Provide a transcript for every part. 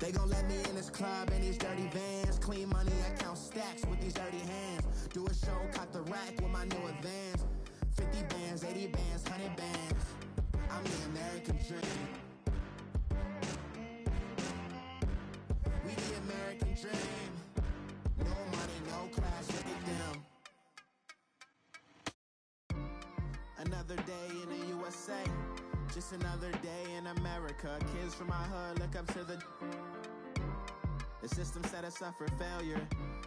They gon' let me in this club in these dirty vans. Clean money, I count stacks with these dirty hands. Do a show, cop the rack with my new advance. 50 bands, 80 bands, 100 bands. I'm the American dream. We the American dream. No money, no class, look at them. Another day in the USA. Just another day in America. Kids from my hood look up to the system set us up for failure.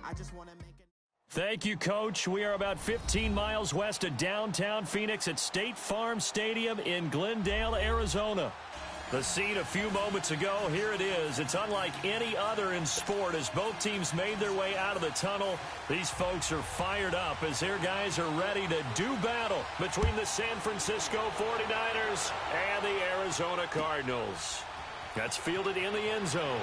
I just want to make it. Thank you, Coach. We are about 15 miles west of downtown Phoenix at State Farm Stadium in Glendale, Arizona. The scene a few moments ago, here it is. It's unlike any other in sport as both teams made their way out of the tunnel. These folks are fired up as their guys are ready to do battle between the San Francisco 49ers and the Arizona Cardinals. That's fielded in the end zone.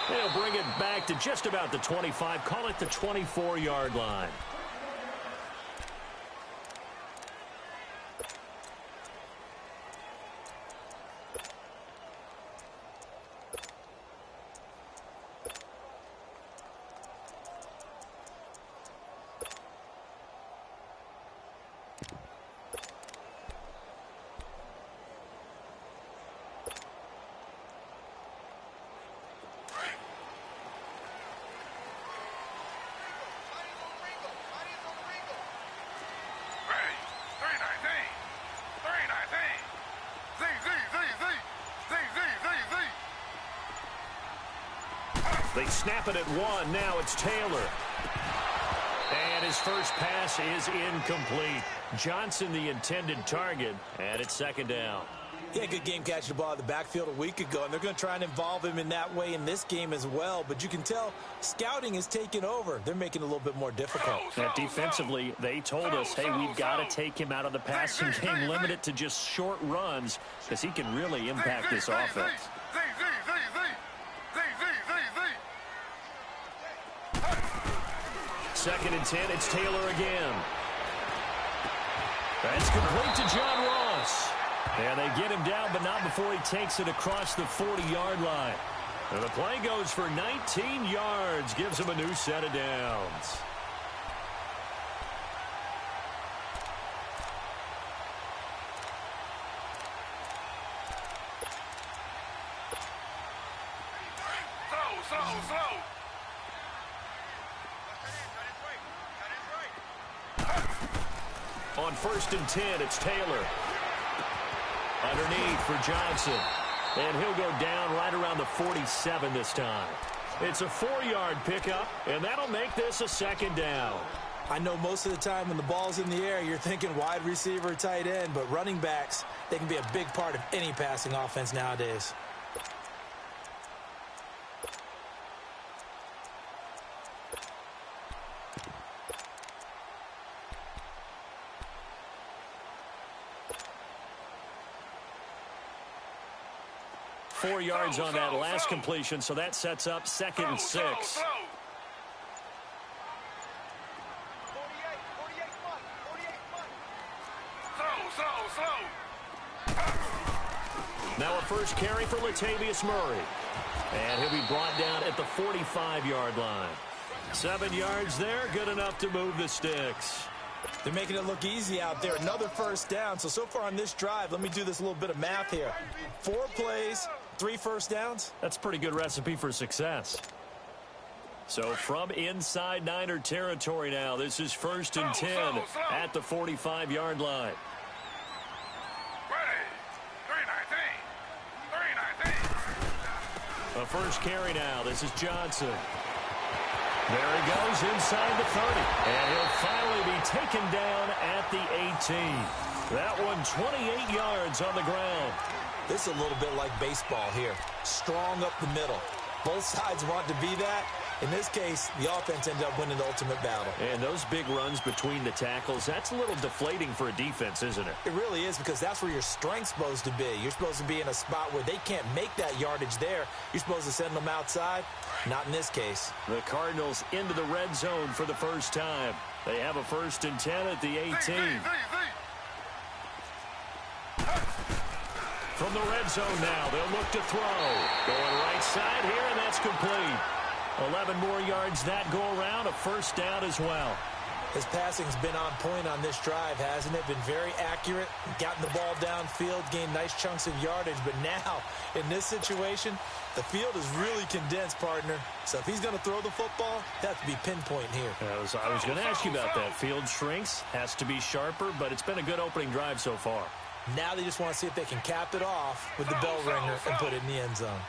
They'll bring it back to just about the 25, call it the 24-yard line. They snap it at one. Now it's Taylor. And his first pass is incomplete. Johnson, the intended target, and it's second down. Yeah, good game catching the ball in the backfield a week ago, and they're going to try and involve him in that way in this game as well. But you can tell scouting is taking over. They're making it a little bit more difficult. Now, defensively, they told us, hey, we've got to take him out of the passing game, limit it to just short runs, because he can really impact this offense. Second and 10, it's Taylor again. That's complete to John Ross. And they get him down, but not before he takes it across the 40-yard line. And the play goes for 19 yards, gives him a new set of downs. Slow. On first and 10, it's Taylor. Underneath for Johnson. And he'll go down right around the 47 this time. It's a 4-yard pickup, and that'll make this a second down. I know most of the time when the ball's in the air, you're thinking wide receiver, tight end, but running backs, they can be a big part of any passing offense nowadays. Four yards on that last completion, so that sets up second and 6. Now a first carry for Latavius Murray. And he'll be brought down at the 45-yard line. 7 yards there, good enough to move the sticks. They're making it look easy out there. Another first down. So far on this drive, let me do this little bit of math here. 4 plays, 3 first downs. That's a pretty good recipe for success. So from inside Niner territory now, this is first and 10 at the 45-yard line. A first carry now. This is Johnson. There he goes inside the 30. And he'll finally be taken down at the 18. That one 28 yards on the ground. This is a little bit like baseball here. Strong up the middle. Both sides want to be that. In this case, the offense ended up winning the ultimate battle. And those big runs between the tackles, that's a little deflating for a defense, isn't it? It really is, because that's where your strength's supposed to be. You're supposed to be in a spot where they can't make that yardage there. You're supposed to send them outside. Not in this case. The Cardinals into the red zone for the first time. They have a first and 10 at the 18. From the red zone now. They'll look to throw. Going right side here, and that's complete. 11 more yards that go around, a first down as well. His passing's been on point on this drive, hasn't it? Been very accurate, gotten the ball downfield, gained nice chunks of yardage. But now, in this situation, the field is really condensed, partner. So if he's going to throw the football, that to be pinpoint here. I was going to ask you about that. Field shrinks, has to be sharper, but it's been a good opening drive so far. Now they just want to see if they can cap it off with the bell ringer and put it in the end zone.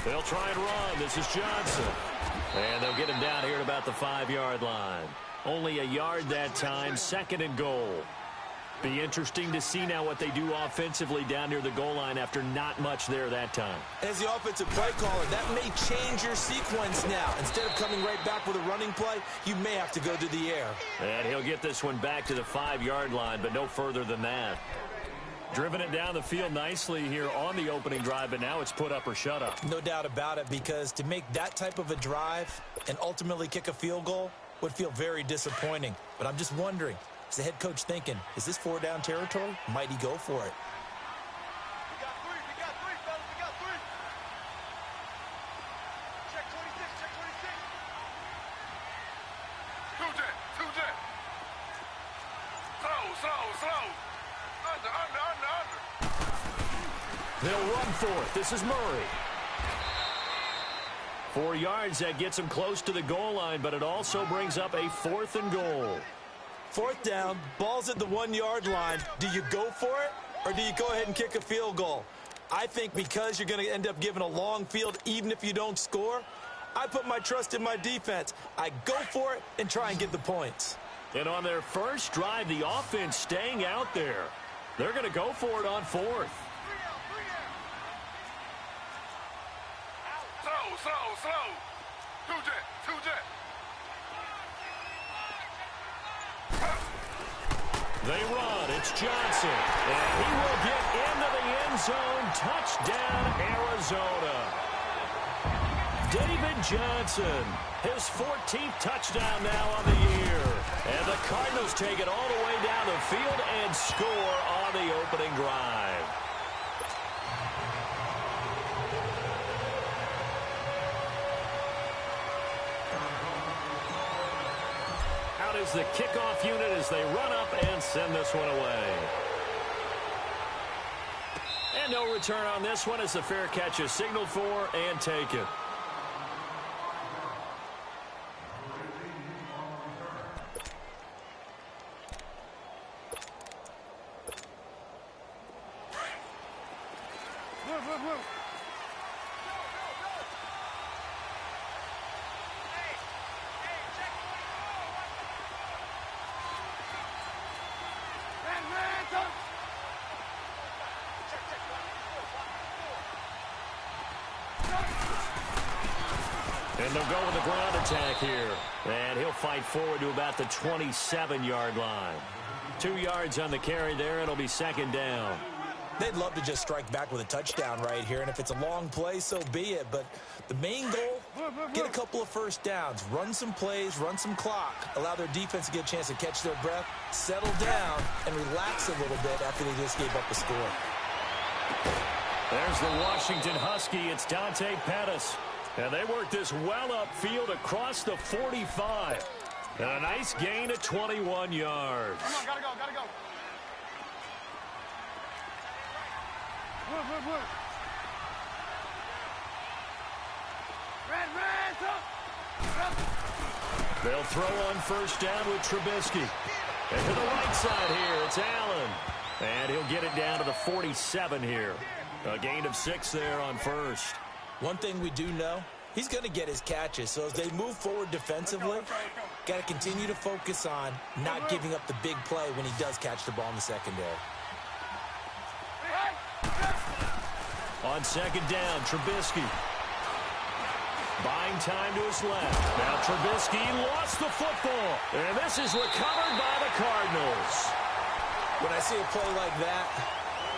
They'll try and run. This is Johnson. And they'll get him down here at about the 5-yard line. Only a yard that time, 2nd and goal. Be interesting to see now what they do offensively down near the goal line after not much there that time. As the offensive play caller, that may change your sequence now. Instead of coming right back with a running play, you may have to go to the air. And he'll get this one back to the 5-yard line, but no further than that. Driven it down the field nicely here on the opening drive, but now it's put up or shut up. No doubt about it, because to make that type of a drive and ultimately kick a field goal would feel very disappointing. But I'm just wondering, is the head coach thinking, is this 4-down territory? Might he go for it? We got three, fellas, we got three. Check 26, check 26. Two jet. Slow. Under. They'll run for it. This is Murray. 4 yards, that gets him close to the goal line, but it also brings up a 4th and goal. 4th down, ball's at the 1-yard line. Do you go for it, or do you go ahead and kick a field goal? I think because you're going to end up giving a long field, even if you don't score, I put my trust in my defense. I go for it and try and get the points. And on their first drive, the offense staying out there. They're going to go for it on 4th. Slow. Two jet. They run. It's Johnson. And he will get into the end zone. Touchdown, Arizona. David Johnson, his 14th touchdown now on the year. And the Cardinals take it all the way down the field and score on the opening drive. Out is the kickoff unit as they run up and send this one away. And no return on this one as the fair catch is signaled for and taken. And they'll go with the ground attack here. And he'll fight forward to about the 27-yard line. 2 yards on the carry there. It'll be 2nd down. They'd love to just strike back with a touchdown right here. And if it's a long play, so be it. But the main goal, get a couple of first downs. Run some plays, run some clock. Allow their defense to get a chance to catch their breath, settle down, and relax a little bit after they just gave up a score. There's the Washington Husky. It's Dante Pettis. And they work this well upfield across the 45. And a nice gain of 21 yards. Come on, gotta go. Move. Red. They'll throw on first down with Trubisky. And to the right side here, it's Allen. And he'll get it down to the 47 here. A gain of 6 there on first. One thing we do know, he's going to get his catches. So as they move forward defensively, got to continue to focus on not giving up the big play when he does catch the ball in the secondary. On 2nd down, Trubisky. Buying time to his left. Now Trubisky lost the football. And this is recovered by the Cardinals. When I see a play like that,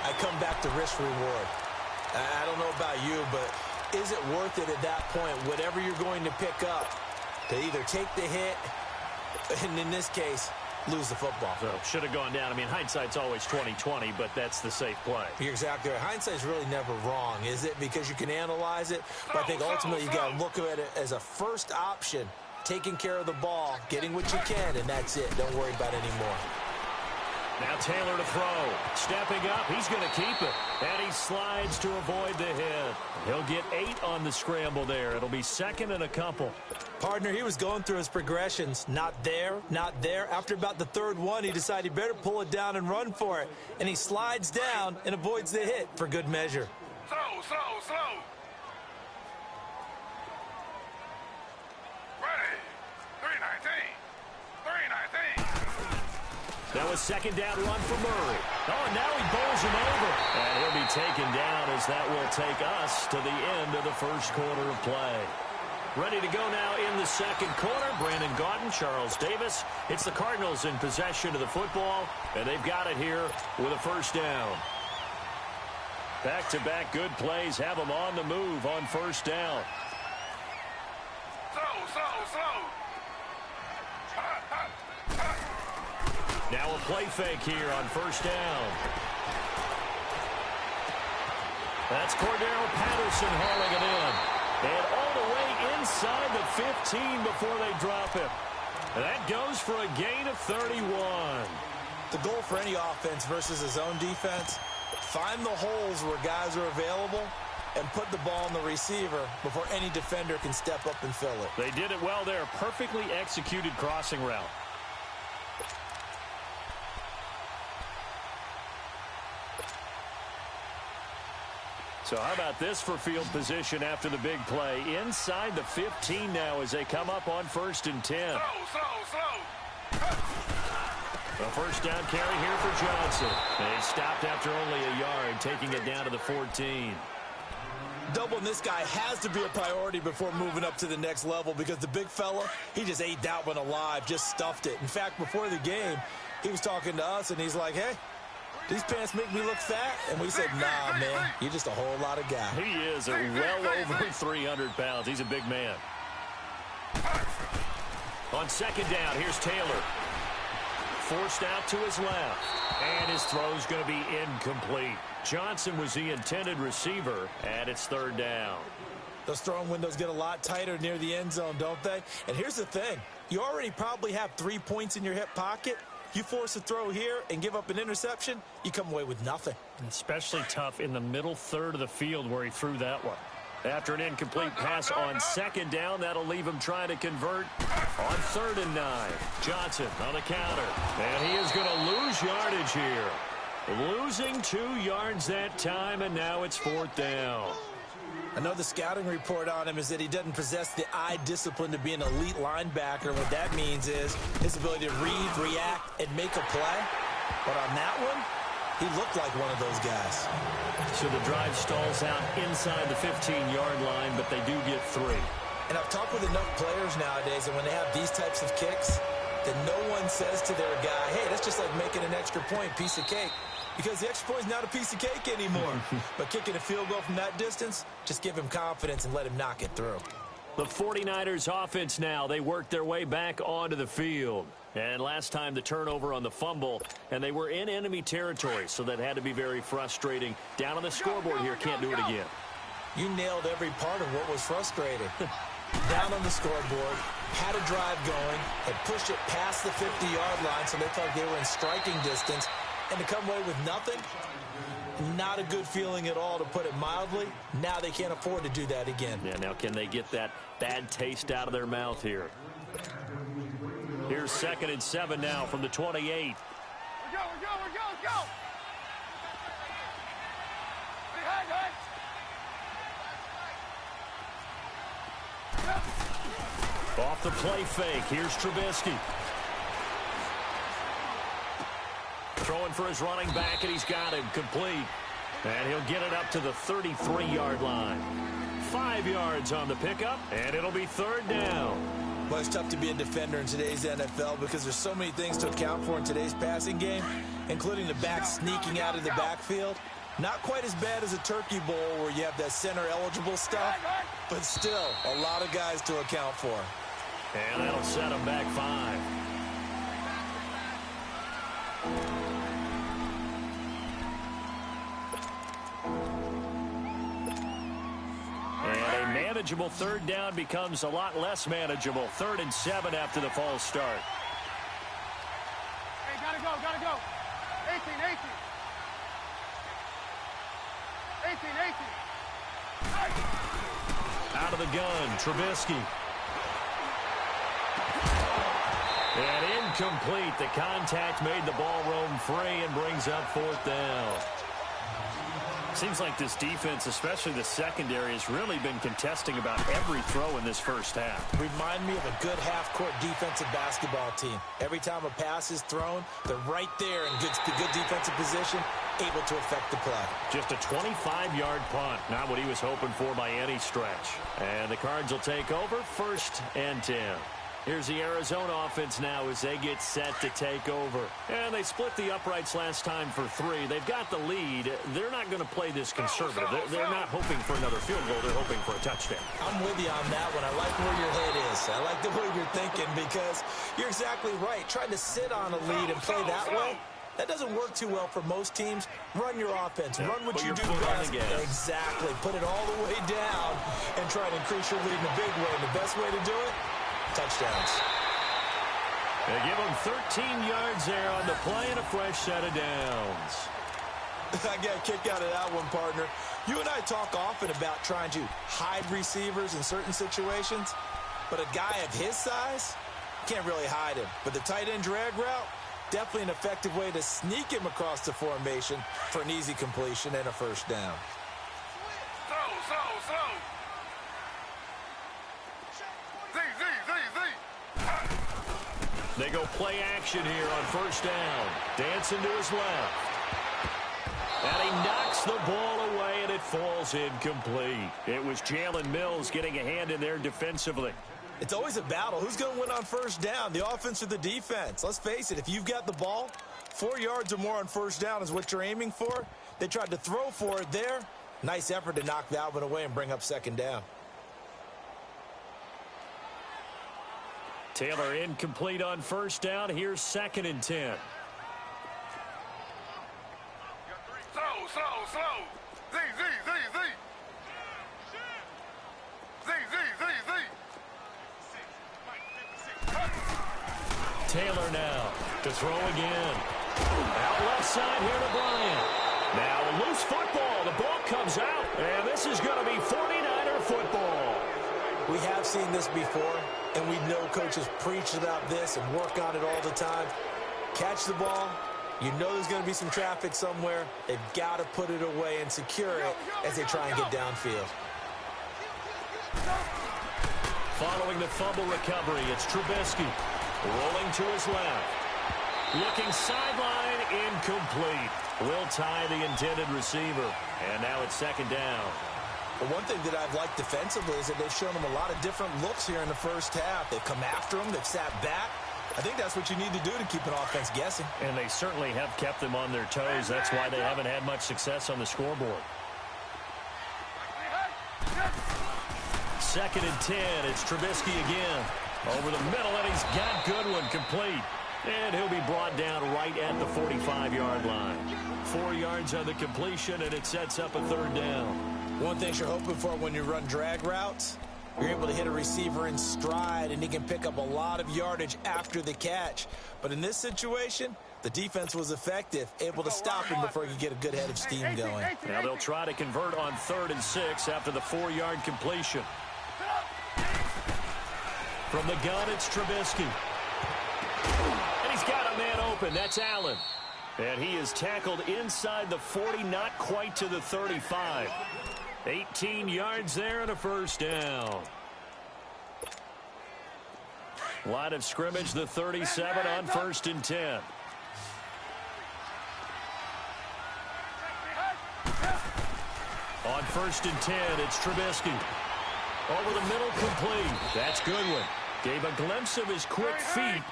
I come back to risk-reward. I don't know about you, but is it worth it at that point, whatever you're going to pick up, to either take the hit, and in this case, lose the football. So should have gone down. I mean, hindsight's always 20/20, but that's the safe play. You're exactly right. Hindsight's really never wrong, is it? Because you can analyze it, but I think ultimately you got to look at it as a first option, taking care of the ball, getting what you can, and that's it. Don't worry about it anymore. Now Taylor to throw. Stepping up, he's going to keep it. And he slides to avoid the hit. He'll get 8 on the scramble there. It'll be second and a couple. Partner, he was going through his progressions. Not there, not there. After about the third one, he decided he better pull it down and run for it. And he slides down and avoids the hit for good measure. Slow. Ready. 319. That was second down run for Murray. Oh, and now he bowls him over. And he'll be taken down as that will take us to the end of the first quarter of play. Ready to go now in the second quarter. Brandon Gaudin, Charles Davis. It's the Cardinals in possession of the football, and they've got it here with a first down. Back-to-back good plays have them on the move on first down. Slow. Now a play fake here on first down. That's Cordero Patterson hauling it in. And all the way inside the 15 before they drop it. And that goes for a gain of 31. The goal for any offense versus a zone defense, find the holes where guys are available and put the ball on the receiver before any defender can step up and fill it. They did it well there. Perfectly executed crossing route. So how about this for field position after the big play? Inside the 15 now as they come up on 1st and 10. Slow. A first down carry here for Johnson. And he stopped after only a yard, taking it down to the 14. Doubling this guy has to be a priority before moving up to the next level because the big fella, he just ate that one alive, just stuffed it. In fact, before the game, he was talking to us, and he's like, hey, these pants make me look fat? And we said, nah, man, you're just a whole lot of guy. He is well over 300 pounds. He's a big man. On second down, here's Taylor. Forced out to his left. And his throw's going to be incomplete. Johnson was the intended receiver, and it's third down. Those throwing windows get a lot tighter near the end zone, don't they? And here's the thing. You already probably have 3 points in your hip pocket. You force a throw here and give up an interception, you come away with nothing. And especially tough in the middle third of the field where he threw that one. After an incomplete pass on second down, that'll leave him trying to convert on 3rd and 9. Johnson on the counter. And he is going to lose yardage here. Losing 2 yards that time, and now it's 4th down. I know the scouting report on him is that he doesn't possess the eye discipline to be an elite linebacker. What that means is his ability to read, react, and make a play. But on that one, he looked like one of those guys. So the drive stalls out inside the 15-yard line, but they do get 3. And I've talked with enough players nowadays, and when they have these types of kicks, that no one says to their guy, hey, that's just like making an extra point, piece of cake. Because the extra point is not a piece of cake anymore. But kicking a field goal from that distance, just give him confidence and let him knock it through. The 49ers offense now, they work their way back onto the field. And last time the turnover on the fumble, and they were in enemy territory, so that had to be very frustrating. Down on the scoreboard here, can't do it again. You nailed every part of what was frustrating. Down on the scoreboard, had a drive going, had pushed it past the 50-yard line, so they felt they were in striking distance. And to come away with nothing, not a good feeling at all, to put it mildly. Now they can't afford to do that again. Yeah, now can they get that bad taste out of their mouth here? Here's 2nd and 7 now from the 28. We're go. Off the play fake, here's Trubisky. Throwing for his running back, and he's got him complete. And he'll get it up to the 33-yard line. 5 yards on the pickup, and it'll be 3rd down. Well, it's tough to be a defender in today's NFL because there's so many things to account for in today's passing game, including the back sneaking out of the backfield. Not quite as bad as a turkey bowl where you have that center-eligible stuff, but still a lot of guys to account for. And that'll set him back 5. And a manageable third down becomes a lot less manageable. 3rd and 7 after the false start. Hey, gotta go, gotta go. 18, 18. 18. Out of the gun, Trubisky. And incomplete. The contact made the ball roam free and brings up 4th down. Seems like this defense, especially the secondary, has really been contesting about every throw in this first half. Remind me of a good half-court defensive basketball team. Every time a pass is thrown, they're right there in good defensive position, able to affect the play. Just a 25-yard punt, not what he was hoping for by any stretch. And the Cards will take over, 1st and 10. Here's the Arizona offense now as they get set to take over. And they split the uprights last time for 3. They've got the lead. They're not going to play this conservative. They're not hoping for another field goal. They're hoping for a touchdown. I'm with you on that one. I like where your head is. I like the way you're thinking because you're exactly right. Trying to sit on a lead and play that way, that doesn't work too well for most teams. Run your offense. Run what you do best. Exactly. Put it all the way down and try to increase your lead in a big way. And the best way to do it, touchdowns. They give them 13 yards there on the play and a fresh set of downs. I got a kick out of that one, partner. You and I talk often about trying to hide receivers in certain situations, but a guy of his size, can't really hide him. But the tight end drag route, definitely an effective way to sneak him across the formation for an easy completion and a first down. They go play action here on 1st down. Dancing to his left. And he knocks the ball away, and it falls incomplete. It was Jalen Mills getting a hand in there defensively. It's always a battle. Who's going to win on 1st down, the offense or the defense? Let's face it, if you've got the ball, 4 yards or more on 1st down is what you're aiming for. They tried to throw for it there. Nice effort to knock that one away and bring up 2nd down. Taylor incomplete on 1st down. Here's 2nd and 10. Taylor now to throw again. Out left side here to Bryant. Now a loose football. The ball comes out. And this is going to be 49er football. We have seen this before, and we know coaches preach about this and work on it all the time. Catch the ball. You know there's going to be some traffic somewhere. They've got to put it away and secure it as they try and get downfield. Following the fumble recovery, it's Trubisky. Rolling to his left. Looking sideline, incomplete. Will tie the intended receiver. And now it's 2nd down. Well, one thing that I've liked defensively is that they've shown them a lot of different looks here in the 1st half. They've come after them. They've sat back. I think that's what you need to do to keep an offense guessing. And they certainly have kept them on their toes. That's why they haven't had much success on the scoreboard. 2nd and 10. It's Trubisky again. Over the middle, and he's got Goodwin complete. And he'll be brought down right at the 45-yard line. 4 yards on the completion, and it sets up a 3rd down. One thing you're hoping for when you run drag routes, you're able to hit a receiver in stride, and he can pick up a lot of yardage after the catch. But in this situation, the defense was effective, able to stop him before he could get a good head of steam going. Now they'll try to convert on 3rd and 6 after the 4-yard completion. From the gun, it's Trubisky. And he's got a man open. That's Allen. And he is tackled inside the 40, not quite to the 35. 18 yards there and a 1st down. Line of scrimmage, the 37 on 1st and 10. On 1st and 10, it's Trubisky. Over the middle, complete. That's Goodwin. Gave a glimpse of his quick feet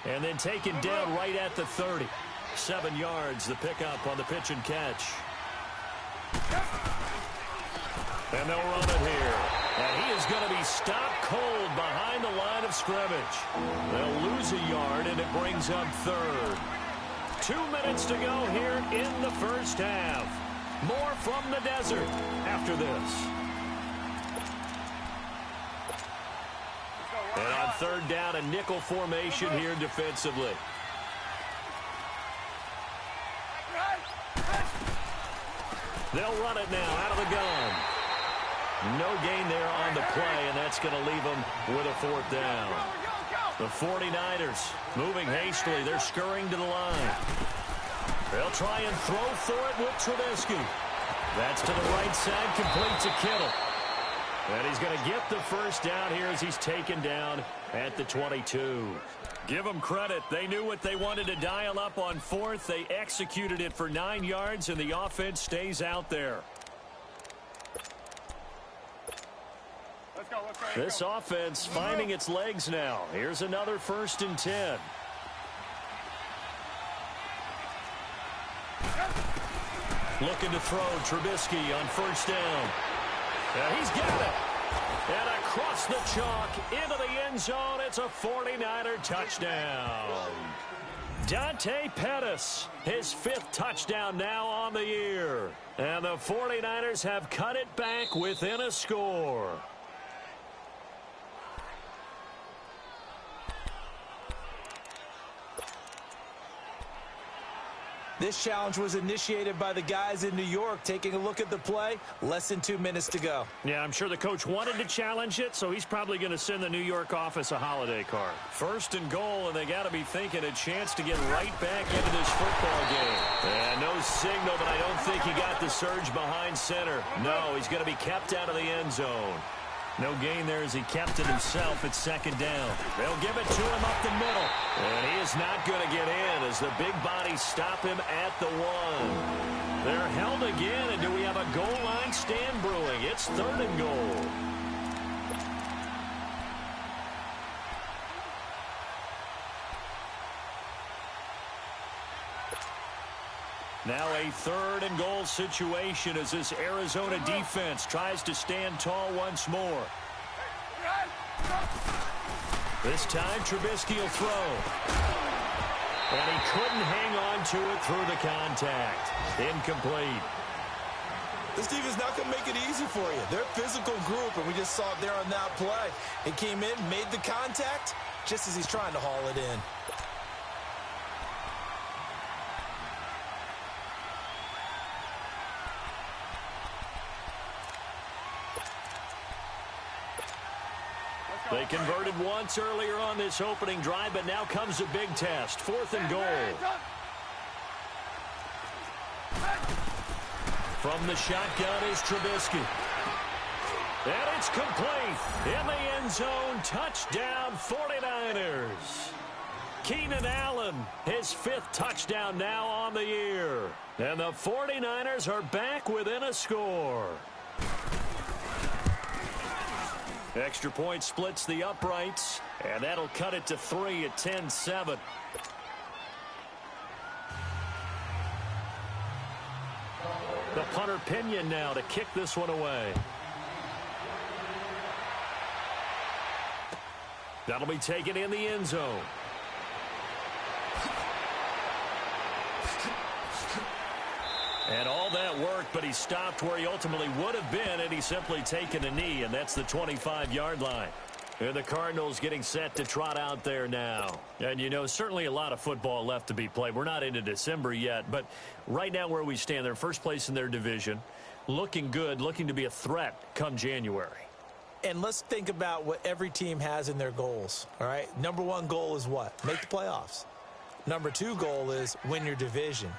and then taken down right at the 30. 7 yards, the pickup on the pitch and catch. And they'll run it here. And he is going to be stopped cold behind the line of scrimmage. They'll lose a yard, and it brings up 3rd. 2 minutes to go here in the first half. More from the desert after this. And on third down, a nickel formation here defensively. They'll run it now out of the gun. No gain there on the play, and that's going to leave them with a fourth down. The 49ers moving hastily. They're scurrying to the line. They'll try and throw for it with Trubisky. That's to the right side, complete to Kittle. And he's going to get the first down here as he's taken down at the 22. Give them credit. They knew what they wanted to dial up on fourth. They executed it for 9 yards, and the offense stays out there. This offense finding its legs now. Here's another 1st and 10. Looking to throw Trubisky on first down. He's got it. And across the chalk into the end zone. It's a 49er touchdown. Dante Pettis, his 5th touchdown now on the year. And the 49ers have cut it back within a score. This challenge was initiated by the guys in New York. Taking a look at the play, less than 2 minutes to go. Yeah, I'm sure the coach wanted to challenge it, so he's probably going to send the New York office a holiday card. 1st and goal, and they got to be thinking a chance to get right back into this football game. And no signal, but I don't think he got the surge behind center. No, he's going to be kept out of the end zone. No gain there as he kept it himself at 2nd down. They'll give it to him up the middle. And he is not going to get in as the big bodies stop him at the 1. They're held again, and do we have a goal line stand brewing? It's 3rd and goal. Now a 3rd and goal situation as this Arizona defense tries to stand tall once more. This time Trubisky will throw. And he couldn't hang on to it through the contact. Incomplete. This defense not going to make it easy for you. They're a physical group, and we just saw it there on that play. It came in, made the contact, just as he's trying to haul it in. They converted once earlier on this opening drive, but now comes a big test. 4th and goal. From the shotgun is Trubisky. And it's complete. In the end zone, touchdown 49ers. Keenan Allen, his 5th touchdown now on the year. And the 49ers are back within a score. Extra point splits the uprights, and that'll cut it to 3 at 10-7. The punter Pinion now to kick this one away. That'll be taken in the end zone. And all that worked, but he stopped where he ultimately would have been, and he's simply taken a knee, and that's the 25-yard line. And the Cardinals getting set to trot out there now. And, you know, certainly a lot of football left to be played. We're not into December yet, but right now where we stand, they're first place in their division, looking good, looking to be a threat come January. And let's think about what every team has in their goals, all right? Number 1 goal is what? Make the playoffs. Number 2 goal is win your division.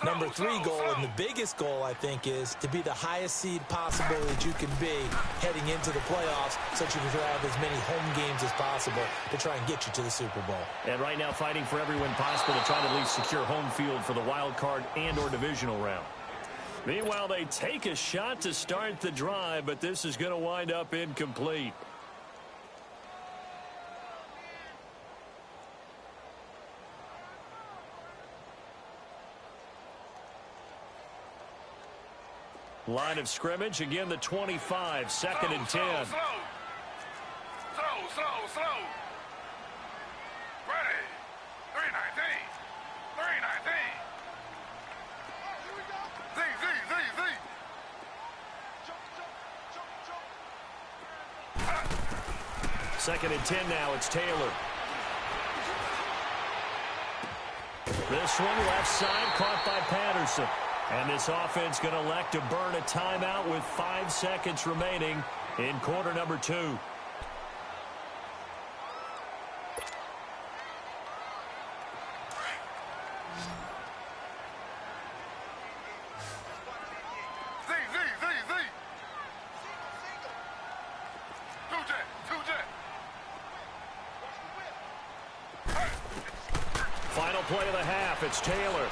Number 3 goal, and the biggest goal, I think, is to be the highest seed possible that you can be heading into the playoffs so that you can have as many home games as possible to try and get you to the Super Bowl. And right now fighting for every win possible to try to at least secure home field for the wild card and or divisional round. Meanwhile, they take a shot to start the drive, but this is going to wind up incomplete. Line of scrimmage, again the 25, 2nd and 10. Slow. Ready. 319. 3. Second and 10 now. It's Taylor. This one left side caught by Patterson. And this offense going to elect to burn a timeout with 5 seconds remaining in quarter number 2. Final play of the half. It's Taylor.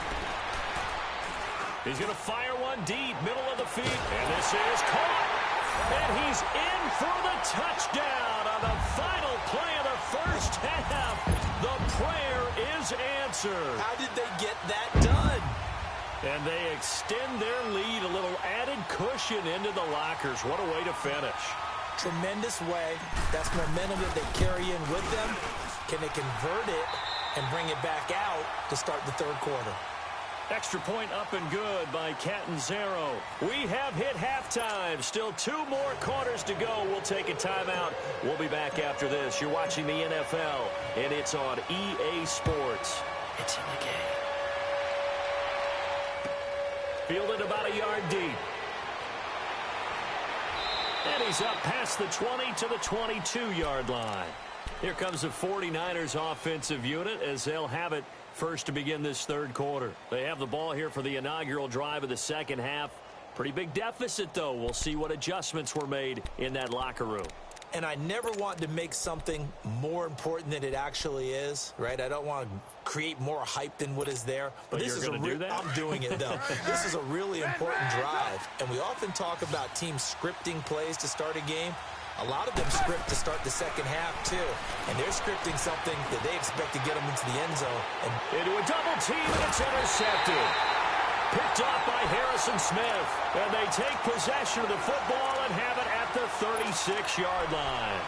He's going to fire one deep, middle of the feet, and this is caught. And he's in for the touchdown on the final play of the first half. The prayer is answered. How did they get that done? And they extend their lead, a little added cushion into the lockers. What a way to finish. Tremendous way. That's momentum that they carry in with them. Can they convert it and bring it back out to start the third quarter? Extra point up and good by Catanzaro. We have hit halftime. Still 2 more quarters to go. We'll take a timeout. We'll be back after this. You're watching the NFL, and it's on EA Sports. It's in the game. Fielded about a yard deep. And he's up past the 20 to the 22-yard line. Here comes the 49ers offensive unit as they'll have it first to begin this third quarter. They have the ball here for the inaugural drive of the second half. Pretty big deficit, though. We'll see what adjustments were made in that locker room. And I never want to make something more important than it actually is, right? I don't want to create more hype than what is there. But this you're going to do that? I'm doing it, though. This is a really important drive. And we often talk about teams scripting plays to start a game. A lot of them script to start the second half, too. And they're scripting something that they expect to get them into the end zone. And into a double team, and it's intercepted. Picked off by Harrison Smith. And they take possession of the football and have it at the 36-yard line.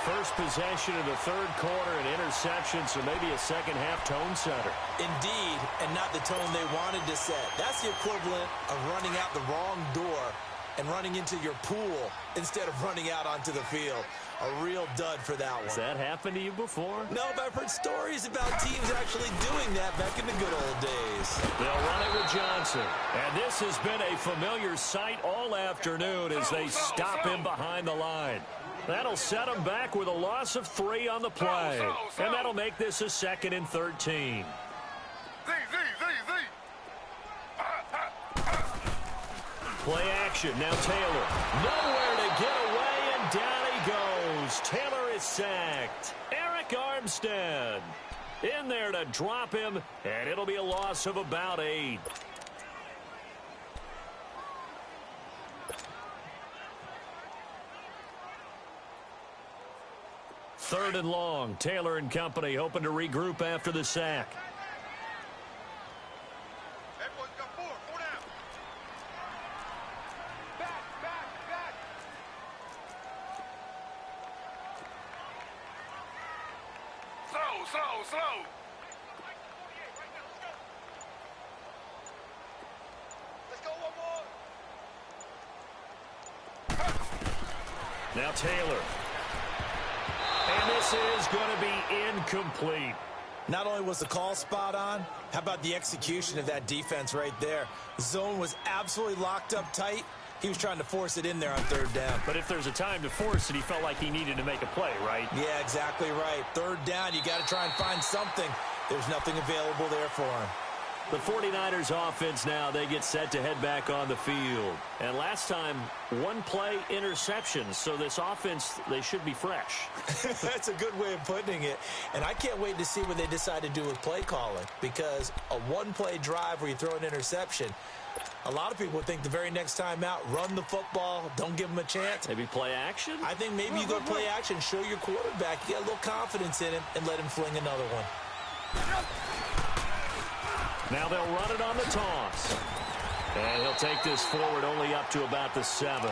First possession of the third quarter, an interception, so maybe a second-half tone setter. Indeed, and not the tone they wanted to set. That's the equivalent of running out the wrong door and running into your pool instead of running out onto the field. A real dud for that one. Has that happened to you before? No, but I've heard stories about teams actually doing that back in the good old days. They'll run it with Johnson. And this has been a familiar sight all afternoon as they stop him behind the line. That'll set him back with a loss of 3 on the play. And that'll make this a 2nd and 13. Play action. Now Taylor. Nowhere to get away, and down he goes. Taylor is sacked. Eric Armstead in there to drop him, and it'll be a loss of about 8. Third and long. Taylor and company hoping to regroup after the sack. Everyone's got 4 down. Back. Slow. Let's go one more. Now Taylor. And this is going to be incomplete. Not only was the call spot on, how about the execution of that defense right there? The zone was absolutely locked up tight. He was trying to force it in there on third down. But if there's a time to force it, he felt like he needed to make a play, right? Yeah, exactly right. Third down, you got to try and find something. There's nothing available there for him. The 49ers offense now, they get set to head back on the field. And last time, 1 play interception. So this offense, they should be fresh. That's a good way of putting it. And I can't wait to see what they decide to do with play calling. Because a 1-play drive where you throw an interception, a lot of people would think the very next time out, run the football, don't give them a chance. Maybe play action? I think maybe you go play action, show your quarterback, you get a little confidence in him, and let him fling another one. Now they'll run it on the toss. And he'll take this forward only up to about the 7.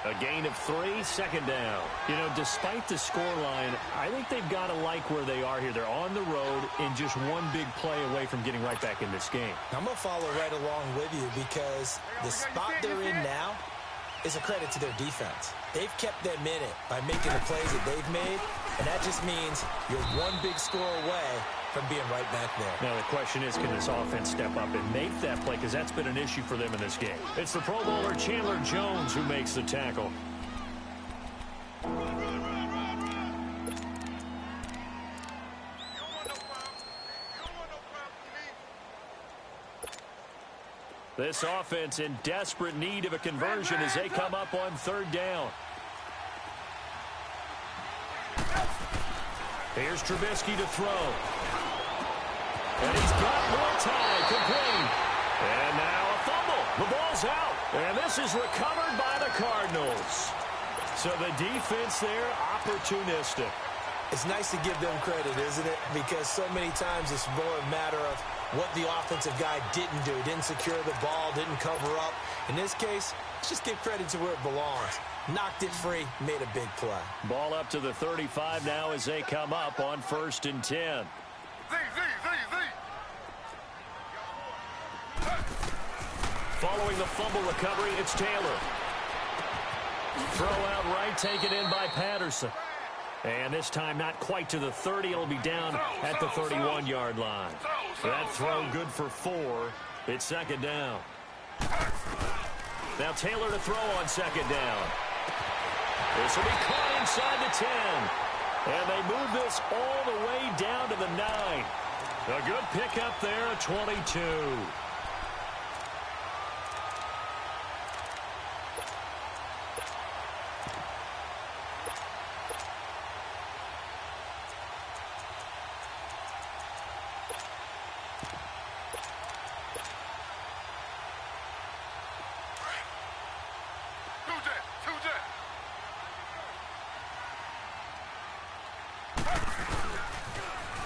A gain of 3, second down. You know, despite the scoreline, I think they've got to like where they are here. They're on the road and just one big play away from getting right back in this game. I'm going to follow right along with you because the spot they're in now is a credit to their defense. They've kept them in it by making the plays that they've made, and that just means you're one big score away from being right back there. Now the question is, can this offense step up and make that play? Because that's been an issue for them in this game. It's the Pro Bowler Chandler Jones who makes the tackle. This offense in desperate need of a conversion as they come up on third down. Here's Trubisky to throw. And he's got more time, complete. And now a fumble. The ball's out. And this is recovered by the Cardinals. So the defense there, opportunistic. It's nice to give them credit, isn't it? Because so many times it's more a matter of what the offensive guy didn't do. Didn't secure the ball, didn't cover up. In this case, let's just give credit to where it belongs. Knocked it free, made a big play. Ball up to the 35 now as they come up on 1st and 10. Following the fumble recovery, it's Taylor. Throw out right, taken in by Patterson. And this time not quite to the 30. It'll be down at the 31-yard line. That throw good for 4. It's second down. Now Taylor to throw on second down. This will be caught inside the 10. And they move this all the way down to the 9. A good pickup there at 22.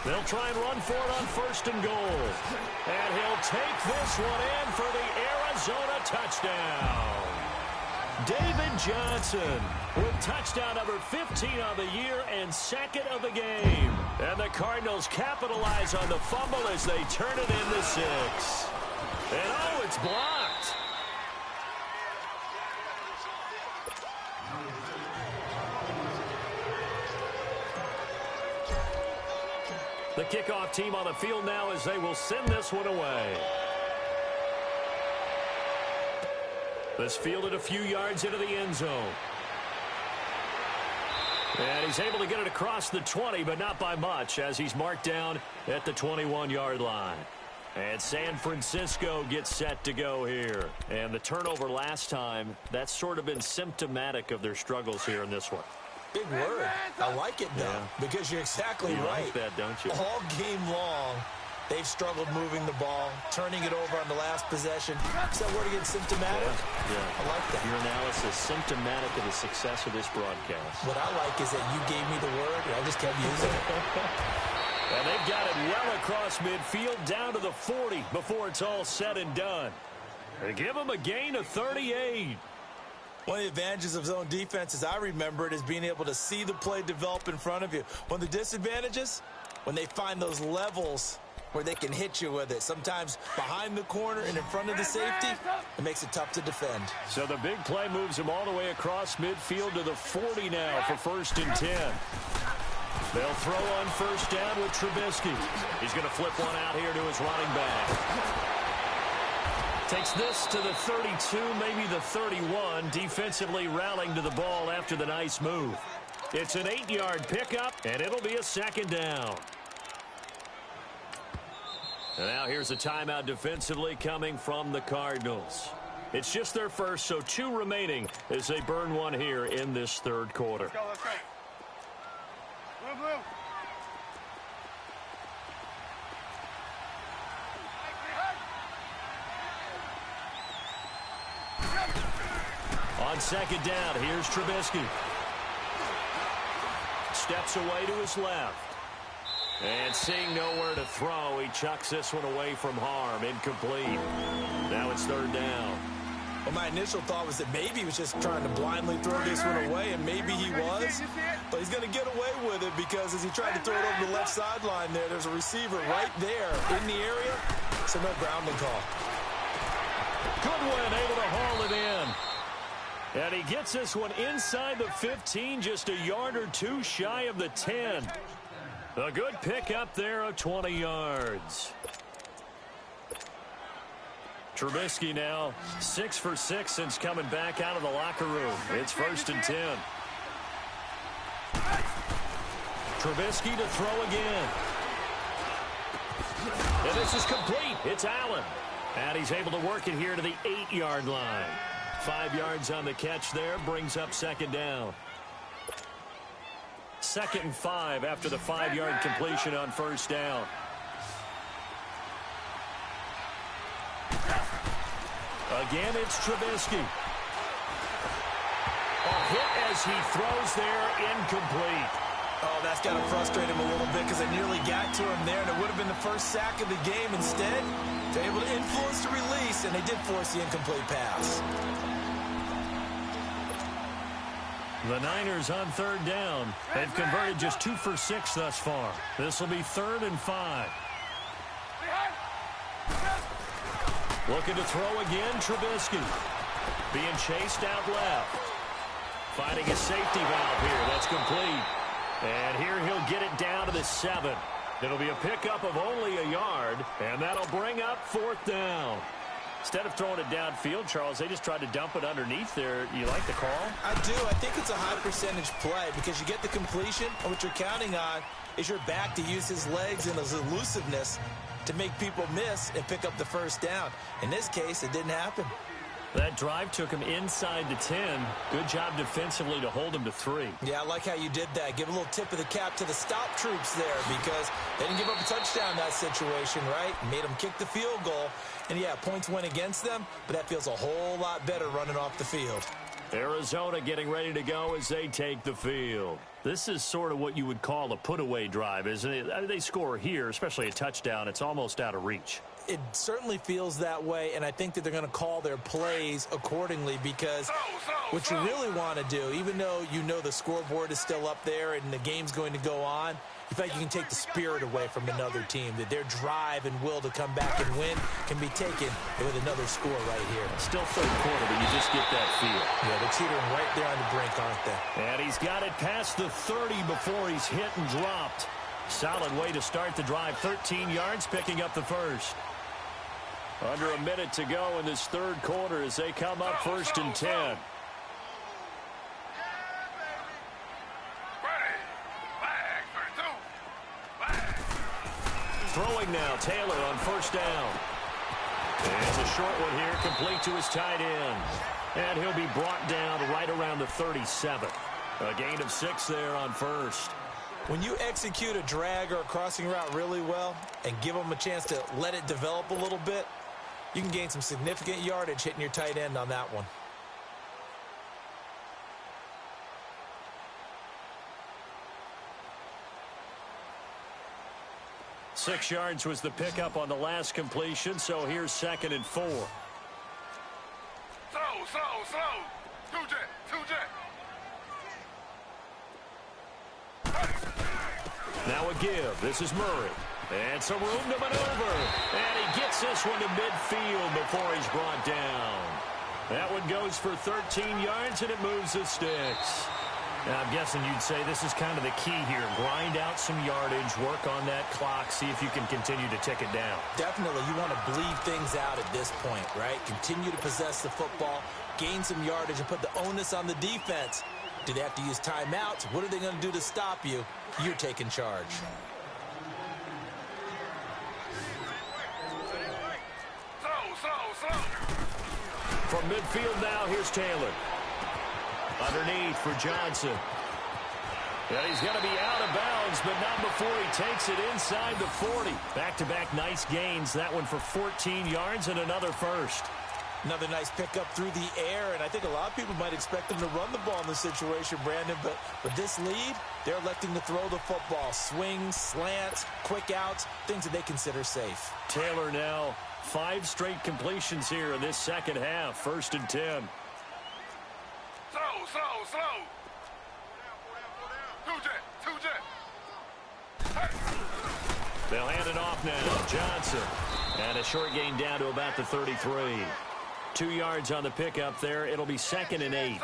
They'll try and run for it on 1st and goal. And he'll take this one in for the Arizona touchdown. David Johnson with touchdown number 15 on the year and 2nd of the game. And the Cardinals capitalize on the fumble as they turn it into 6. And oh, it's blocked. The kickoff team on the field now as they will send this one away. This fielded a few yards into the end zone. And he's able to get it across the 20, but not by much as he's marked down at the 21-yard line. And San Francisco gets set to go here. And the turnover last time, that's sort of been symptomatic of their struggles here in this one. Big word. I like it, though, because you're exactly right. Like that, don't you? All game long, they've struggled moving the ball, turning it over on the last possession. Is that word again, symptomatic? Yeah. I like that. Your analysis, symptomatic of the success of this broadcast. What I like is that you gave me the word, and I just kept using it. And they've got it well across midfield, down to the 40 before it's all said and done. They give them a gain of 38. One of the advantages of zone defense, as I remember it, is being able to see the play develop in front of you. One of the disadvantages, when they find those levels where they can hit you with it. Sometimes behind the corner and in front of the safety, it makes it tough to defend. So the big play moves them all the way across midfield to the 40 now for 1st and 10. They'll throw on 1st down with Trubisky. He's going to flip one out here to his running back. Takes this to the 32, maybe the 31, defensively rallying to the ball after the nice move. It's an 8-yard pickup, and it'll be a second down. And now here's a timeout defensively coming from the Cardinals. It's just their first, so 2 remaining as they burn one here in this third quarter. Let's go, let's go. Blue, blue. On second down, here's Trubisky. Steps away to his left. And seeing nowhere to throw, he chucks this one away from harm. Incomplete. Now it's 3rd down. Well, my initial thought was that maybe he was just trying to blindly throw this one away, and maybe he was. But he's going to get away with it because as he tried to throw it over the left sideline there's a receiver right there in the area. So no grounding call. Goodwin able to haul it in. And he gets this one inside the 15, just a yard or two shy of the 10. A good pickup there of 20 yards. Trubisky now 6 for 6 since coming back out of the locker room. It's 1st and 10. Trubisky to throw again. And this is complete. It's Allen. And he's able to work it here to the 8-yard line. 5 yards on the catch there, brings up 2nd down. 2nd and 5 after the 5-yard completion on 1st down. Again, it's Trubisky. A hit as he throws there, incomplete. Oh, that's got to frustrate him a little bit because they nearly got to him there, and it would have been the first sack of the game. Instead, they're able to influence the release, and they did force the incomplete pass. The Niners on 3rd down. They've converted just 2 for 6 thus far. This will be 3rd and 5. Looking to throw again, Trubisky. Being chased out left. Finding a safety valve here. That's complete. And here he'll get it down to the 7. It'll be a pickup of only a yard, and that'll bring up 4th down. Instead of throwing it downfield, Charles, they just tried to dump it underneath there. You like the call? I do. I think it's a high percentage play because you get the completion, and what you're counting on is your back to use his legs and his elusiveness to make people miss and pick up the 1st down. In this case, it didn't happen. That drive took him inside the 10. Good job defensively to hold him to 3. Yeah, I like how you did that. Give a little tip of the cap to the stop troops there because they didn't give up a touchdown in that situation, right? Made them kick the field goal. And, yeah, points went against them, but that feels a whole lot better running off the field. Arizona getting ready to go as they take the field. This is sort of what you would call a put-away drive, isn't it? I mean, they score here, especially a touchdown. It's almost out of reach. It certainly feels that way, and I think that they're going to call their plays accordingly because what you really want to do, even though you know the scoreboard is still up there and the game's going to go on, you feel like you can take the spirit away from another team, that their drive and will to come back and win can be taken with another score right here. Still 3rd quarter, but you just get that feel. Yeah, they're teetering right there on the brink, aren't they? And he's got it past the 30 before he's hit and dropped. Solid way to start the drive. 13 yards, picking up the 1st. Under a minute to go in this 3rd quarter as they come up 1st and 10. Throwing now, Taylor on 1st down. It's a short one here, complete to his tight end. And he'll be brought down right around the 37. A gain of 6 there on 1st. When you execute a drag or a crossing route really well and give them a chance to let it develop a little bit, you can gain some significant yardage hitting your tight end on that one. Six yards was the pickup on the last completion, so here's 2nd and 4. Slow. Two jet. Now a give. This is Murray. And some room to maneuver. And he gets this one to midfield before he's brought down. That one goes for 13 yards, and it moves the sticks. Now, I'm guessing you'd say this is kind of the key here. Grind out some yardage, work on that clock, see if you can continue to tick it down. Definitely. You want to bleed things out at this point, right? Continue to possess the football, gain some yardage, and put the onus on the defense. Do they have to use timeouts? What are they going to do to stop you? You're taking charge. Slow. From midfield now, here's Taylor. Underneath for Johnson. Yeah, he's going to be out of bounds, but not before he takes it inside the 40. Back-to-back nice gains. That one for 14 yards and another 1st. Another nice pickup through the air, and I think a lot of people might expect them to run the ball in this situation, Brandon, but with this lead, they're electing to throw the football. Swings, slants, quick outs, things that they consider safe. Taylor now 5 straight completions here in this second half. 1st and 10. Slow. Two jet. They'll hand it off now. Johnson. And a short gain down to about the 33. 2 yards on the pickup there. It'll be 2nd and 8.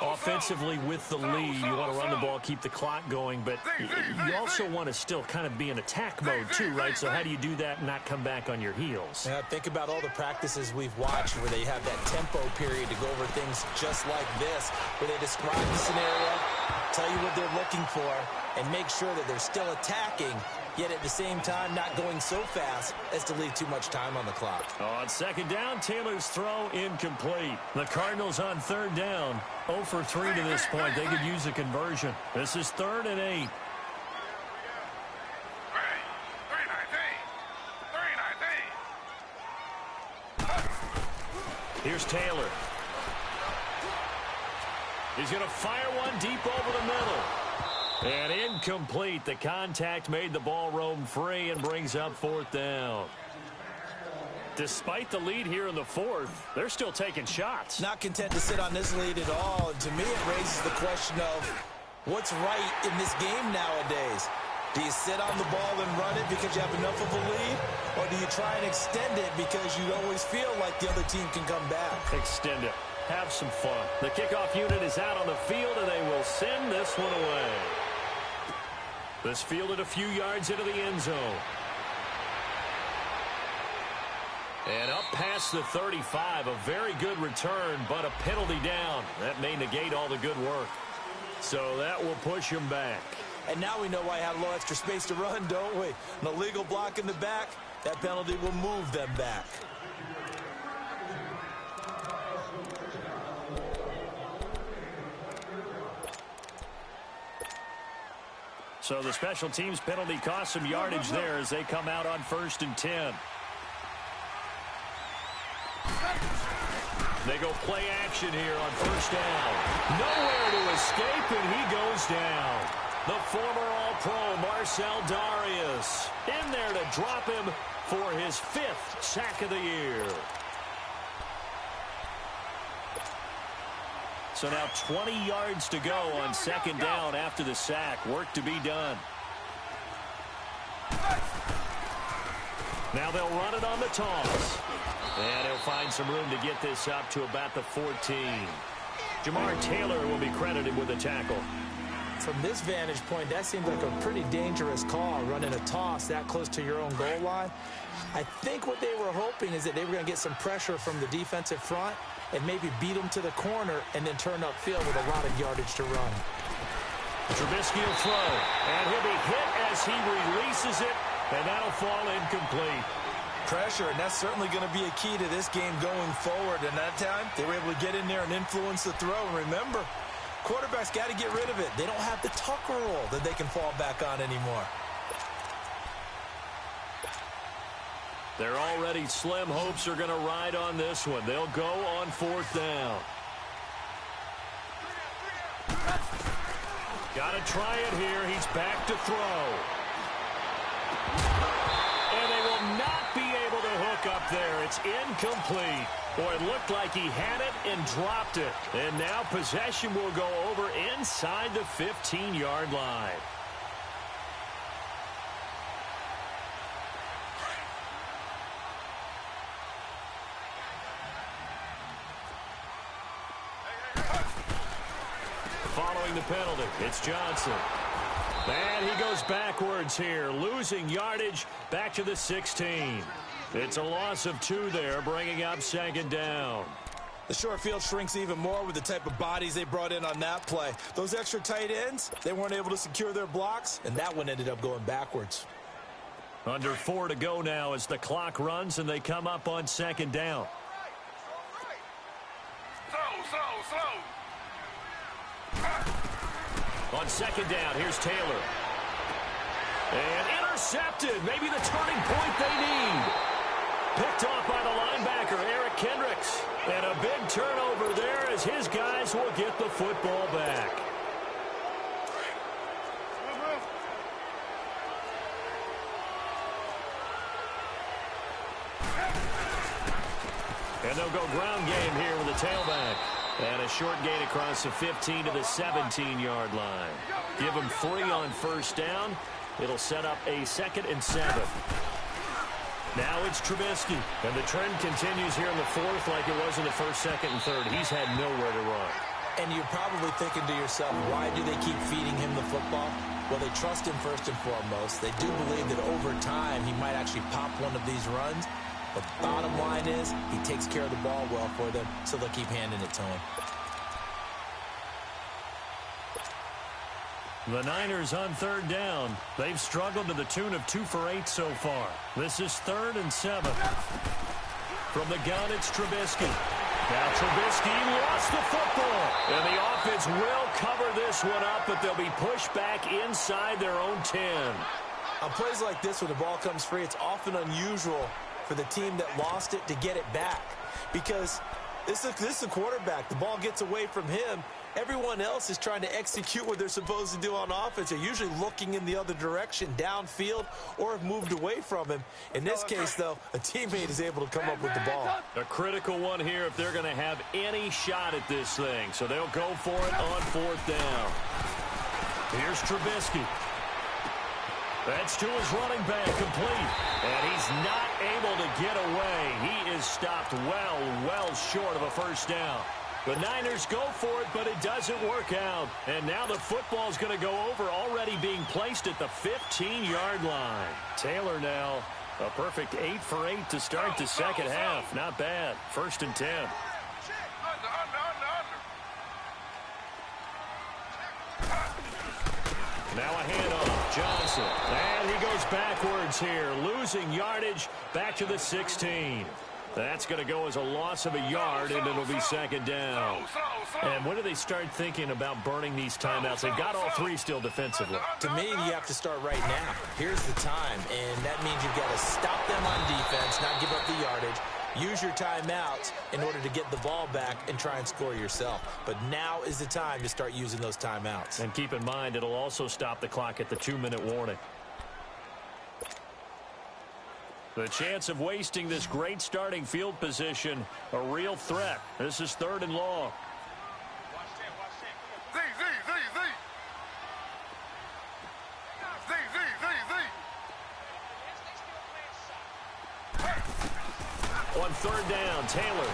Offensively with the lead, you want to run the ball, keep the clock going, but you also want to still kind of be in attack mode too, right? So how do you do that and not come back on your heels? Yeah, think about all the practices we've watched where they have that tempo period to go over things just like this, where they describe the scenario, tell you what they're looking for, and make sure that they're still attacking, yet at the same time not going so fast as to leave too much time on the clock. On 2nd down, Taylor's throw incomplete. The Cardinals on 3rd down, 0 for 3 to this point. They could use a conversion. This is 3rd and 8. Here's Taylor. He's going to fire one deep over the middle. And incomplete. The contact made the ball roam free and brings up 4th down. Despite the lead here in the 4th, they're still taking shots. Not content to sit on this lead at all. And to me, it raises the question of what's right in this game nowadays. Do you sit on the ball and run it because you have enough of a lead? Or do you try and extend it because you always feel like the other team can come back? Extend it. Have some fun. The kickoff unit is out on the field, and they will send this one away. This fielded a few yards into the end zone. And up past the 35, a very good return, but a penalty down. That may negate all the good work. So that will push him back. And now we know why I had a little extra space to run, don't we? An illegal block in the back, that penalty will move them back. So the special teams penalty cost some yardage there as they come out on 1st and 10. They go play action here on 1st down. Nowhere to escape, and he goes down. The former All-Pro Marcel Darius in there to drop him for his 5th sack of the year. So now 20 yards to go on 2nd down after the sack. Work to be done. Now they'll run it on the toss. And he'll find some room to get this up to about the 14. Jamar Taylor will be credited with a tackle. From this vantage point, that seems like a pretty dangerous call, running a toss that close to your own goal line. I think what they were hoping is that they were going to get some pressure from the defensive front and maybe beat them to the corner and then turn upfield with a lot of yardage to run. Trubisky will throw, and he'll be hit as he releases it, and that'll fall incomplete. Pressure, and that's certainly going to be a key to this game going forward. And that time, they were able to get in there and influence the throw. And remember, quarterbacks got to get rid of it. They don't have the Tucker rule that they can fall back on anymore. Their already slim hopes are going to ride on this one. They'll go on 4th down. Got to try it here. He's back to throw. And they will not be able to hook up there. It's incomplete. Boy, it looked like he had it and dropped it. And now possession will go over inside the 15-yard line. Following the penalty, it's Johnson. And he goes backwards here, losing yardage back to the 16. It's a loss of 2 there, bringing up 2nd down. The short field shrinks even more with the type of bodies they brought in on that play. Those extra tight ends, they weren't able to secure their blocks, and that one ended up going backwards. Under 4 to go now as the clock runs, and they come up on 2nd down. Slow. On 2nd down, here's Taylor. And intercepted. Maybe the turning point they need. Picked off by the linebacker, Eric Kendricks. And a big turnover there as his guys will get the football back. And they'll go ground game here with a tailback. And a short gain across the 15 to the 17-yard line. Give them 3 on first down. It'll set up a 2nd and 7. Now it's Trubisky. And the trend continues here in the 4th like it was in the 1st, 2nd, and 3rd. He's had nowhere to run. And you're probably thinking to yourself, why do they keep feeding him the football? Well, they trust him first and foremost. They do believe that over time he might actually pop one of these runs. But the bottom line is he takes care of the ball well for them, so they'll keep handing it to him. The Niners on 3rd down. They've struggled to the tune of 2 for 8 so far. This is 3rd and 7. From the gun, it's Trubisky. Now Trubisky lost the football. And the offense will cover this one up, but they'll be pushed back inside their own 10. On plays like this, when the ball comes free, it's often unusual for the team that lost it to get it back. Because this is a quarterback. The ball gets away from him. Everyone else is trying to execute what they're supposed to do on offense. They're usually looking in the other direction, downfield, or have moved away from him. In this case, though, a teammate is able to come up with the ball. A critical one here if they're going to have any shot at this thing. So they'll go for it on 4th down. Here's Trubisky. That's to his running back, complete. And he's not able to get away. He is stopped well short of a first down. The Niners go for it, but it doesn't work out. And now the football's going to go over, already being placed at the 15-yard line. Taylor now, a perfect 8 for 8 to start the second half. Not bad. 1st and 10. Now a handoff. Johnson. And he goes backwards here, losing yardage back to the 16. That's going to go as a loss of a yard, and it'll be 2nd down. And when do they start thinking about burning these timeouts? They've got all 3 still defensively. To me, you have to start right now. Here's the time, and that means you've got to stop them on defense, not give up the yardage. Use your timeouts in order to get the ball back and try and score yourself. But now is the time to start using those timeouts. And keep in mind, it'll also stop the clock at the 2-minute warning. The chance of wasting this great starting field position, a real threat. This is 3rd and long. On 3rd down, Taylor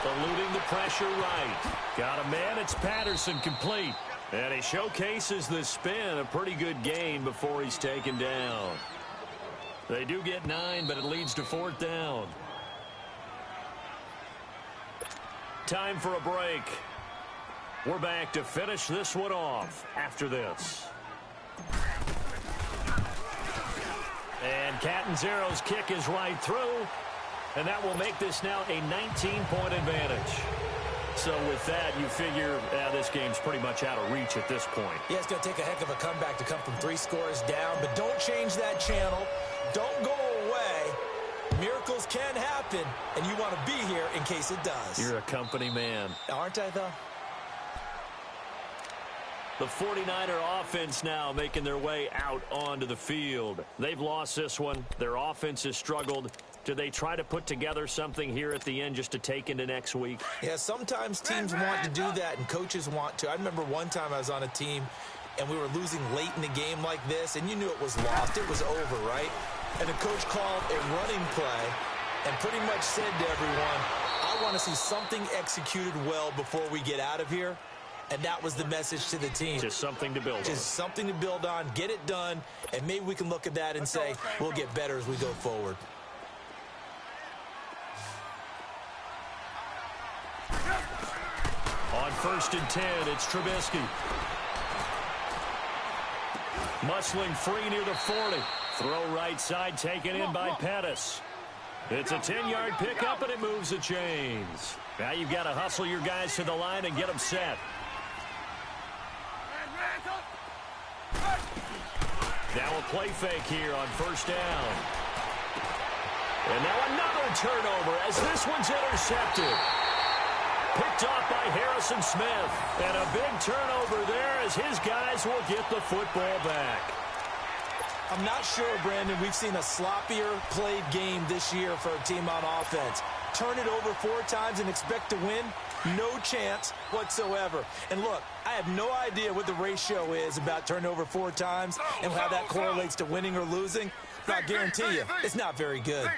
eluding the pressure right. Got a man, it's Patterson, complete. And he showcases the spin, a pretty good gain before he's taken down. They do get 9, but it leads to 4th down. Time for a break. We're back to finish this one off after this. And Catanzero's kick is right through. And that will make this now a 19-point advantage. So with that, you figure this game's pretty much out of reach at this point. Yeah, it's going to take a heck of a comeback to come from 3 scores down. But don't change that channel. Don't go away. Miracles can happen, and you want to be here in case it does. You're a company man. Aren't I, though? The 49er offense now making their way out onto the field. They've lost this one. Their offense has struggled. Do they try to put together something here at the end just to take into next week? Yeah, sometimes teams want to do that, and coaches want to. I remember one time I was on a team, and we were losing late in the game like this, and you knew it was lost. It was over, right? And the coach called a running play and pretty much said to everyone, I want to see something executed well before we get out of here. And that was the message to the team. Just something to build on. Just something to build on, get it done, and maybe we can look at that and say, we'll get better as we go forward. On 1st and 10, it's Trubisky. Muscling free near the 40. Throw right side taken in by Pettis. It's a 10-yard pickup, and it moves the chains. Now you've got to hustle your guys to the line and get them set. Now a play fake here on 1st down. And now another turnover as this one's intercepted. Picked off by Harrison Smith. And a big turnover there as his guys will get the football back. I'm not sure, Brandon, we've seen a sloppier played game this year for a team on offense. turn it over 4 times and expect to win? No chance whatsoever. And look, I have no idea what the ratio is about turning over 4 times and how that correlates to winning or losing. But I guarantee you, it's not very good.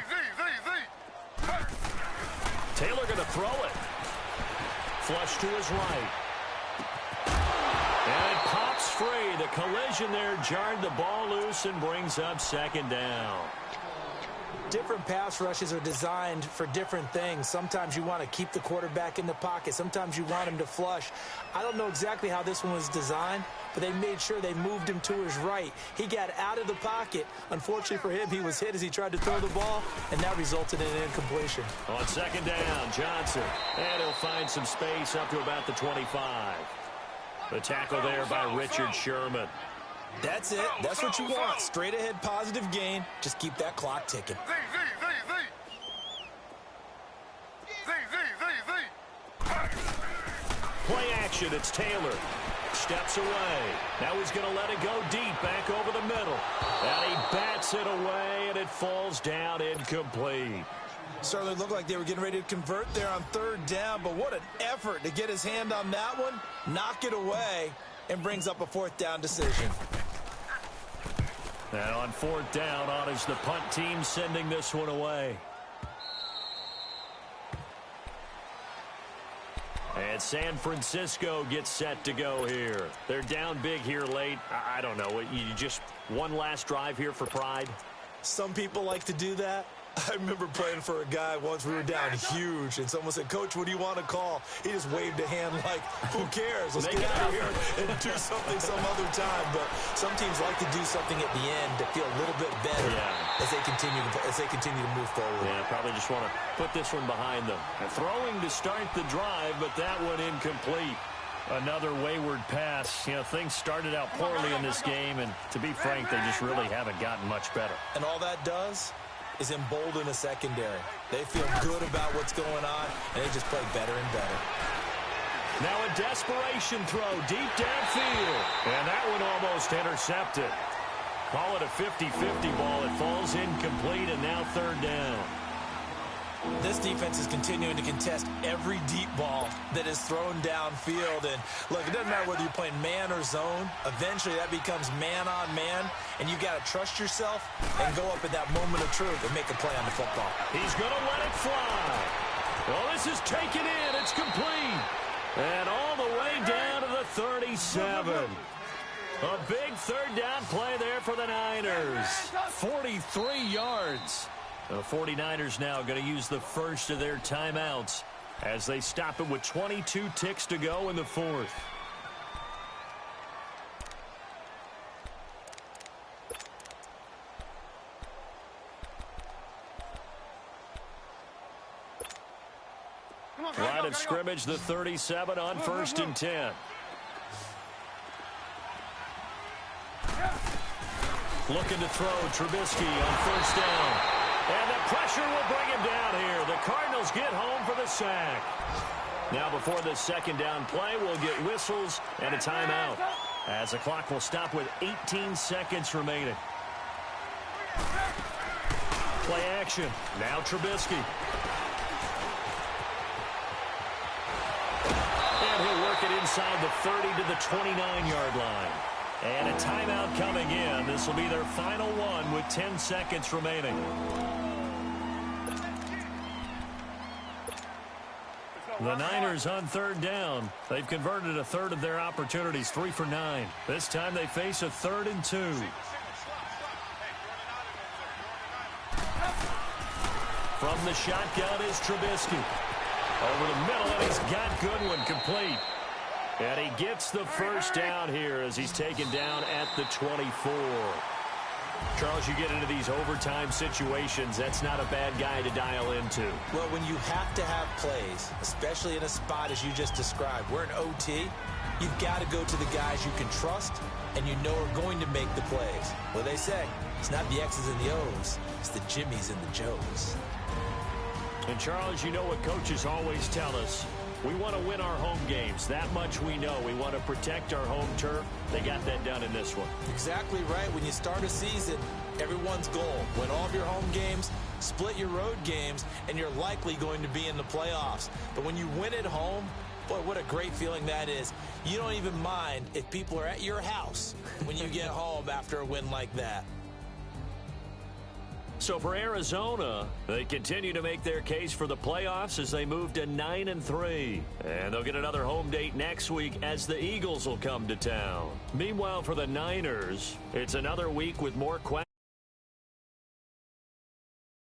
Taylor going to throw it. Flush to his right. And it pops free. The collision there jarred the ball loose and brings up second down. Different pass rushes are designed for different things. Sometimes you want to keep the quarterback in the pocket. Sometimes you want him to flush. I don't know exactly how this one was designed, but they made sure they moved him to his right. He got out of the pocket. Unfortunately for him, he was hit as he tried to throw the ball, and that resulted in an incompletion. On second down, Johnson. And he'll find some space up to about the 25. The tackle there by Richard Sherman. That's it. That's what you want. Straight ahead positive gain. Just keep that clock ticking. Play action. It's Taylor. Steps away. Now he's going to let it go deep back over the middle. And he bats it away, and it falls down incomplete. Certainly looked like they were getting ready to convert there on third down, but what an effort to get his hand on that one, knock it away, and brings up a fourth down decision. And on fourth down, on is the punt team sending this one away. And San Francisco gets set to go here. They're down big here late. I don't know. You just one last drive here for pride? Some people like to do that. I remember playing for a guy once. We were down huge, and someone said, "Coach, what do you want to call?" He just waved a hand like, "Who cares? Let's get out of here and do something some other time." But some teams like to do something at the end to feel a little bit better as they continue to move forward. Yeah, probably just want to put this one behind them. And throwing to start the drive, but that one incomplete. Another wayward pass. You know, things started out poorly in this game, and to be frank, they just really haven't gotten much better. And all that does is embolden a secondary. They feel good about what's going on, and they just play better and better. Now a desperation throw deep downfield. And that one almost intercepted. Call it a 50-50 ball. It falls incomplete, and now third down. This defense is continuing to contest every deep ball that is thrown downfield. And look, it doesn't matter whether you're playing man or zone. Eventually that becomes man on man, and you got to trust yourself and go up at that moment of truth and make a play on the football. He's going to let it fly. Well, this is taken in. It's complete. And all the way down to the 37. A big third down play there for the Niners. 43 yards. The 49ers now going to use the first of their timeouts as they stop it with 22 ticks to go in the fourth. Line of scrimmage, the 37 on 1st and 10. Looking to throw, Trubisky on first down. And the pressure will bring him down here. The Cardinals get home for the sack. Now before this second down play, we'll get whistles and a timeout, as the clock will stop with 18 seconds remaining. Play action. Now Trubisky. And he'll work it inside the 30 to the 29-yard line. And a timeout coming in. This will be their final one with 10 seconds remaining. The Niners on third down. They've converted a third of their opportunities, 3 for 9. This time they face a 3rd and 2. From the shotgun is Trubisky. Over the middle, and he's got Goodwin complete. And he gets the first down here as he's taken down at the 24. Charles, you get into these overtime situations, that's not a bad guy to dial into. Well, when you have to have plays, especially in a spot as you just described, we're in OT, you've got to go to the guys you can trust and you know are going to make the plays. Well, they say, it's not the X's and the O's, it's the Jimmies and the Joes. And, Charles, you know what coaches always tell us. We want to win our home games. That much we know. We want to protect our home turf. They got that done in this one. Exactly right. When you start a season, everyone's goal, win all of your home games, split your road games, and you're likely going to be in the playoffs. But when you win at home, boy, what a great feeling that is. You don't even mind if people are at your house when you get home after a win like that. So for Arizona, they continue to make their case for the playoffs as they move to 9-3. And they'll get another home date next week as the Eagles will come to town. Meanwhile, for the Niners, it's another week with more questions.